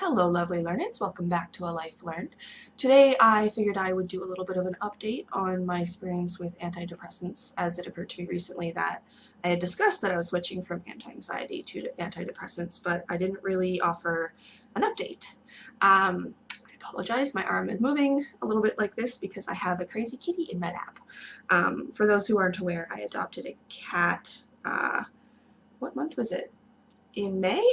Hello lovely learners, welcome back to A Life Learned. Today I figured I would do a little bit of an update on my experience with antidepressants, as it occurred to me recently that I had discussed that I was switching from anti-anxiety to antidepressants, but I didn't really offer an update. I apologize, my arm is moving a little bit like this because I have a crazy kitty in my lap. For those who aren't aware, I adopted a cat, what month was it? In May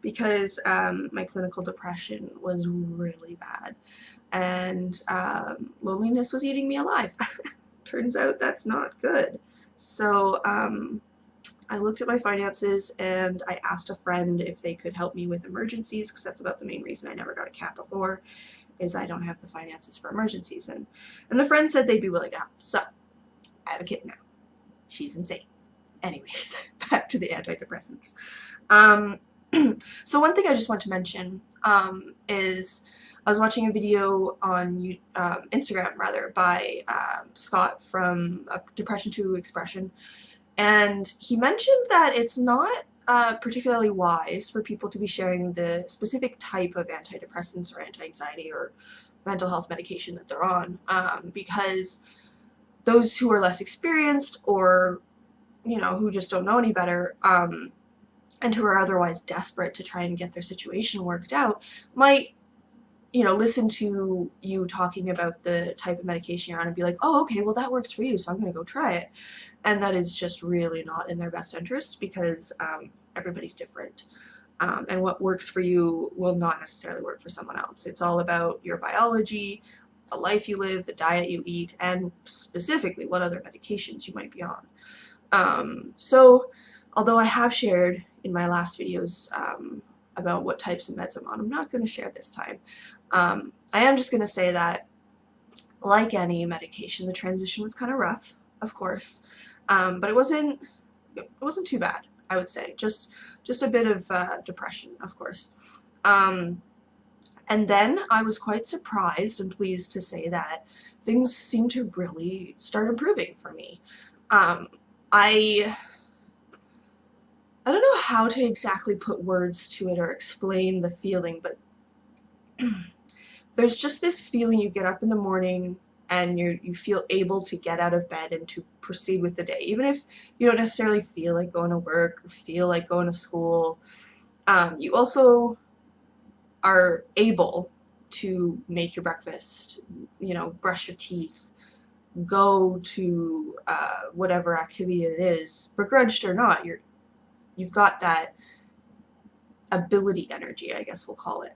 because my clinical depression was really bad and loneliness was eating me alive. Turns out that's not good. So I looked at my finances and I asked a friend if they could help me with emergencies, because that's about the main reason I never got a cat before, is I don't have the finances for emergencies. And the friend said they'd be willing to help. So I have a kitten now. She's insane. Anyways, back to the antidepressants. So one thing I just want to mention is I was watching a video on Instagram by Scott from Depression to Expression, and he mentioned that it's not particularly wise for people to be sharing the specific type of antidepressants or anti-anxiety or mental health medication that they're on, because those who are less experienced or who just don't know any better, and who are otherwise desperate to try and get their situation worked out, might, listen to you talking about the type of medication you're on and be like, oh, okay, well that works for you, so I'm going to go try it. And that is just really not in their best interest, because everybody's different. And what works for you will not necessarily work for someone else. It's all about your biology, the life you live, the diet you eat, and specifically what other medications you might be on. So although I have shared in my last videos about what types of meds I'm on, I'm not going to share this time. I am just going to say that, like any medication, the transition was kind of rough, of course, but it wasn't too bad, I would say. Just a bit of depression, of course. And then I was quite surprised and pleased to say that things seemed to really start improving for me. I don't know how to exactly put words to it or explain the feeling, but there's just this feeling you get up in the morning and you feel able to get out of bed and to proceed with the day, even if you don't necessarily feel like going to work or feel like going to school. You also are able to make your breakfast, brush your teeth, go to whatever activity it is, begrudged or not. You've got that ability energy, I guess we'll call it.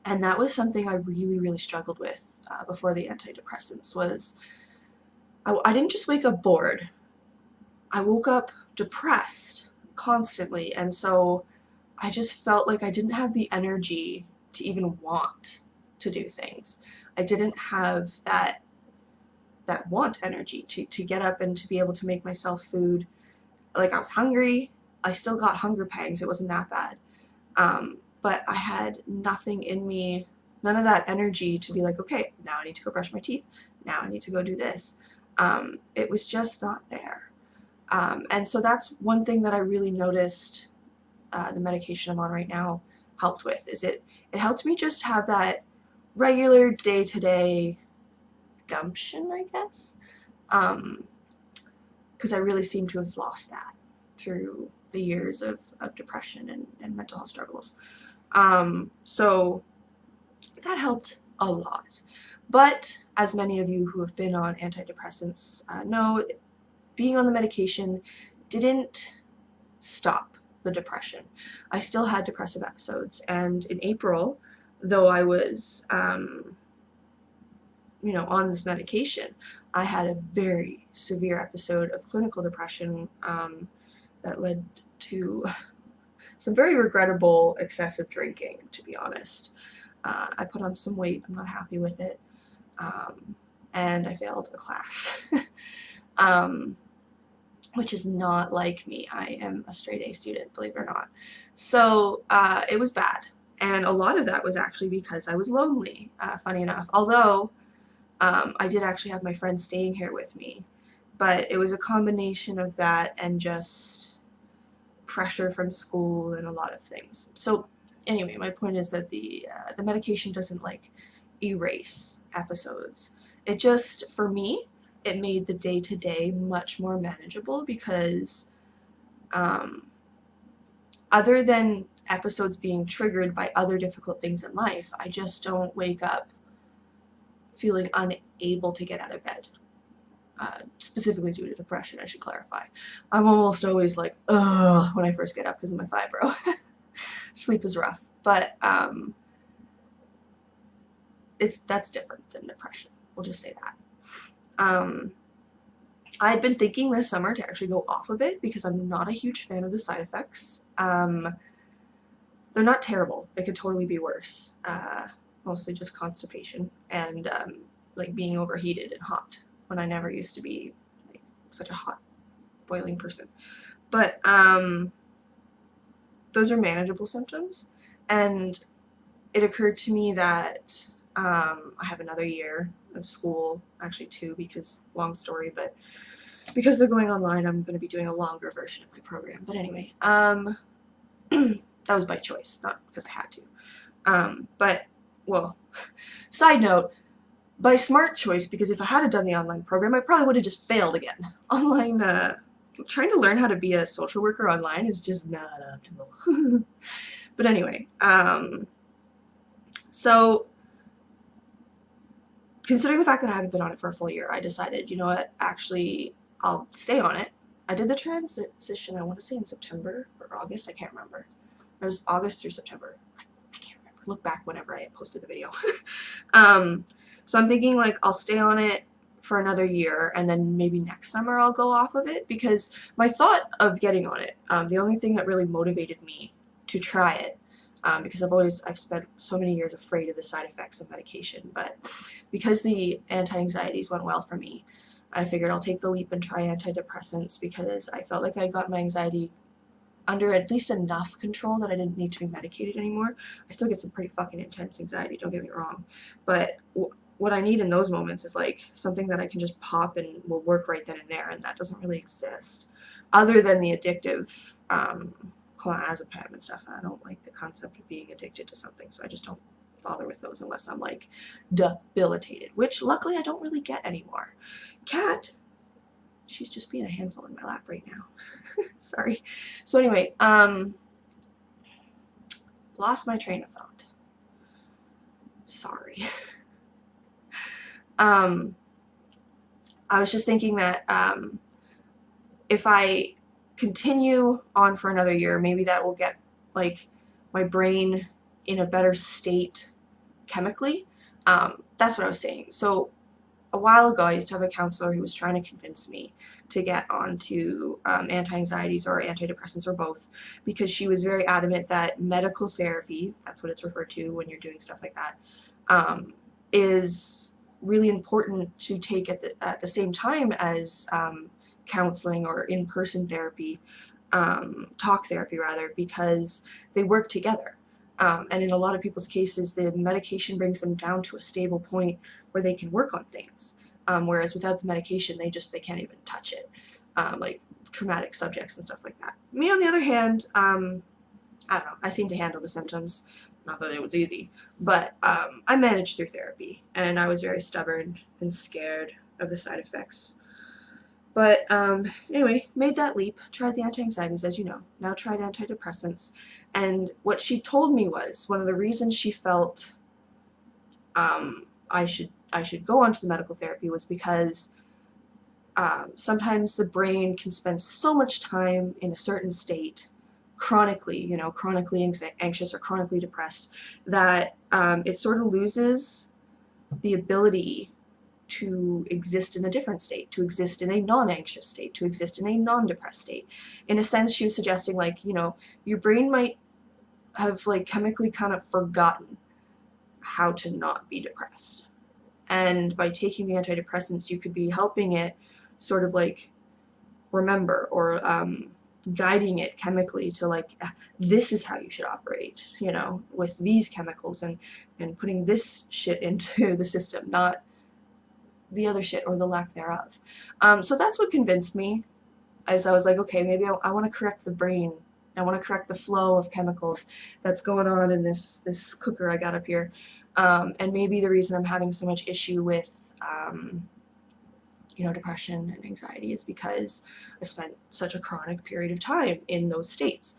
And that was something I really, really struggled with before the antidepressants. Was I didn't just wake up bored. I woke up depressed constantly, and so I just felt like I didn't have the energy to even want to do things. I didn't have that want energy to get up and to be able to make myself food. Like, I was hungry. I still got hunger pangs. It wasn't that bad. But I had nothing in me, none of that energy to be like, okay, now I need to go brush my teeth. Now I need to go do this. It was just not there. And so that's one thing that I really noticed the medication I'm on right now helped with, is it helped me just have that regular day-to-day gumption, I guess. Because I really seem to have lost that through the years of depression and mental health struggles. So that helped a lot. But as many of you who have been on antidepressants know, being on the medication didn't stop the depression. I still had depressive episodes, and in April, though I was on this medication, I had a very severe episode of clinical depression that led to some very regrettable excessive drinking, to be honest. I put on some weight. I'm not happy with it. And I failed a class, which is not like me. I am a straight A student, believe it or not. So it was bad. And a lot of that was actually because I was lonely, funny enough. Although I did actually have my friend staying here with me. But it was a combination of that and just pressure from school and a lot of things. So anyway, my point is that the medication doesn't like erase episodes. It just, for me, it made the day-to-day much more manageable because other than episodes being triggered by other difficult things in life, I just don't wake up feeling unable to get out of bed. Specifically due to depression, I should clarify. I'm almost always like, ugh, when I first get up because of my fibro. Sleep is rough, but that's different than depression. We'll just say that. I had been thinking this summer to actually go off of it because I'm not a huge fan of the side effects. They're not terrible. They could totally be worse. Mostly just constipation and like being overheated and hot when I never used to be like such a hot, boiling person. But those are manageable symptoms, and it occurred to me that I have another year of school, actually 2 because long story, but because they're going online, I'm going to be doing a longer version of my program. But anyway, that was by choice, not because I had to. But, well, side note, by smart choice, because if I had done the online program, I probably would have just failed again. Online, trying to learn how to be a social worker online is just not optimal. But anyway, so considering the fact that I haven't been on it for a full year, I decided, you know what, actually, I'll stay on it. I did the transition, I want to say in September or August, I can't remember. It was August through September. I can't remember. Look back whenever I posted the video. So I'm thinking like I'll stay on it for another year and then maybe next summer I'll go off of it, because my thought of getting on it, the only thing that really motivated me to try it, because I've spent so many years afraid of the side effects of medication, but because the anti-anxieties went well for me, I figured I'll take the leap and try antidepressants because I felt like I got my anxiety under at least enough control that I didn't need to be medicated anymore. I still get some pretty fucking intense anxiety, don't get me wrong, but what I need in those moments is like something that I can just pop and will work right then and there, and that doesn't really exist other than the addictive clonazepam and stuff. I don't like the concept of being addicted to something, so I just don't bother with those unless I'm like debilitated, which luckily I don't really get anymore. Cat, she's just being a handful in my lap right now. Sorry. So anyway, lost my train of thought. Sorry. I was just thinking that if I continue on for another year, maybe that will get like my brain in a better state chemically. That's what I was saying. So a while ago, I used to have a counselor who was trying to convince me to get onto anti-anxieties or antidepressants or both, because she was very adamant that medical therapy, that's what it's referred to when you're doing stuff like that, is really important to take at the same time as counseling or in-person therapy, talk therapy rather, because they work together. And in a lot of people's cases, the medication brings them down to a stable point where they can work on things. Whereas without the medication, they can't even touch it, like traumatic subjects and stuff like that. Me, on the other hand, I don't know, I seem to handle the symptoms. Not that it was easy, but I managed through therapy, and I was very stubborn and scared of the side effects. But anyway, made that leap, tried the anti-anxieties, as you know, now tried antidepressants, and what she told me was one of the reasons she felt I should go on to the medical therapy was because sometimes the brain can spend so much time in a certain state, chronically anxious or chronically depressed, that it sort of loses the ability to exist in a different state, to exist in a non-anxious state, to exist in a non-depressed state. In a sense, she was suggesting, like, your brain might have like chemically kind of forgotten how to not be depressed. And by taking the antidepressants, you could be helping it sort of like remember, or guiding it chemically to like, this is how you should operate, with these chemicals, and putting this shit into the system, not the other shit or the lack thereof. So that's what convinced me, as I was like, okay, maybe I want to correct the brain I want to correct the flow of chemicals that's going on in this cooker I got up here. And maybe the reason I'm having so much issue with depression and anxiety is because I spent such a chronic period of time in those states.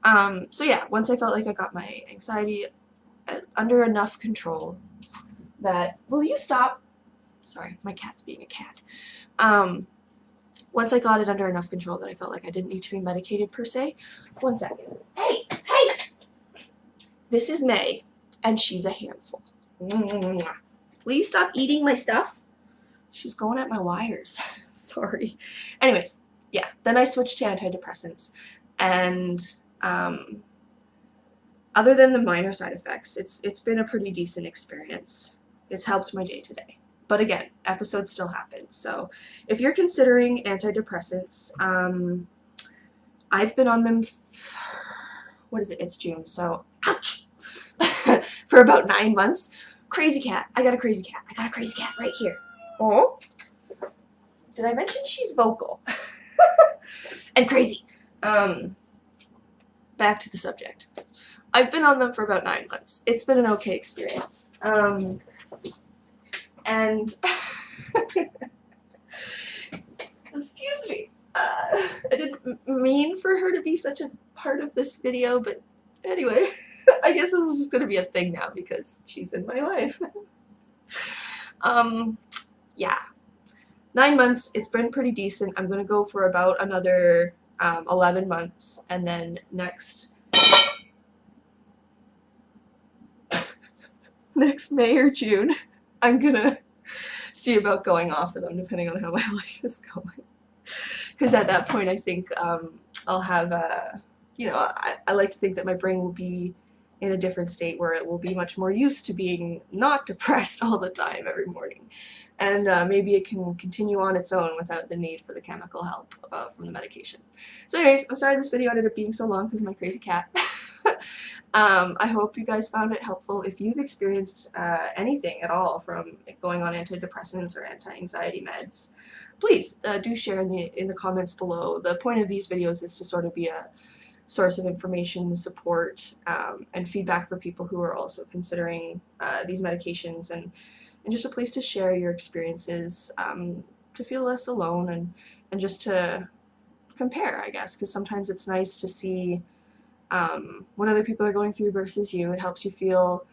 So yeah, once I felt like I got my anxiety under enough control that, will you stop? Sorry, my cat's being a cat. Once I got it under enough control that I felt like I didn't need to be medicated per se. One second. Hey! This is May, and she's a handful. Will you stop eating my stuff? She's going at my wires. Sorry. Anyways, yeah, then I switched to antidepressants, and other than the minor side effects, it's been a pretty decent experience. It's helped my day to day. But again, episodes still happen. So if you're considering antidepressants, I've been on them, what is it? It's June, so ouch! For about 9 months. Crazy cat. I got a crazy cat. I got a crazy cat right here. Oh, did I mention she's vocal? And crazy. Back to the subject. I've been on them for about 9 months. It's been an okay experience. And excuse me, I didn't mean for her to be such a part of this video, but anyway, I guess this is just gonna be a thing now because she's in my life. Yeah, 9 months, it's been pretty decent. I'm gonna go for about another 11 months, and then next May or June, I'm gonna see about going off of them, depending on how my life is going. Because at that point, I think I'll have I like to think that my brain will be in a different state where it will be much more used to being not depressed all the time every morning. And maybe it can continue on its own without the need for the chemical help from the medication. So anyways, I'm sorry this video ended up being so long because of my crazy cat. I hope you guys found it helpful. If you've experienced anything at all from going on antidepressants or anti-anxiety meds, please do share in the comments below. The point of these videos is to sort of be a source of information, support, and feedback for people who are also considering these medications, and just a place to share your experiences, to feel less alone, and just to compare, I guess, because sometimes it's nice to see what other people are going through versus you. It helps you feel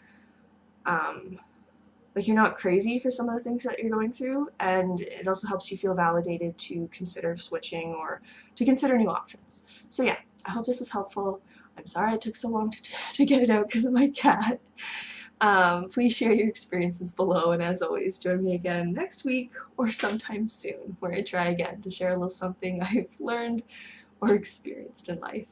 like you're not crazy for some of the things that you're going through, and it also helps you feel validated to consider switching or to consider new options. So yeah, I hope this was helpful. I'm sorry it took so long to get it out because of my cat. Please share your experiences below, and as always, join me again next week or sometime soon where I try again to share a little something I've learned or experienced in life.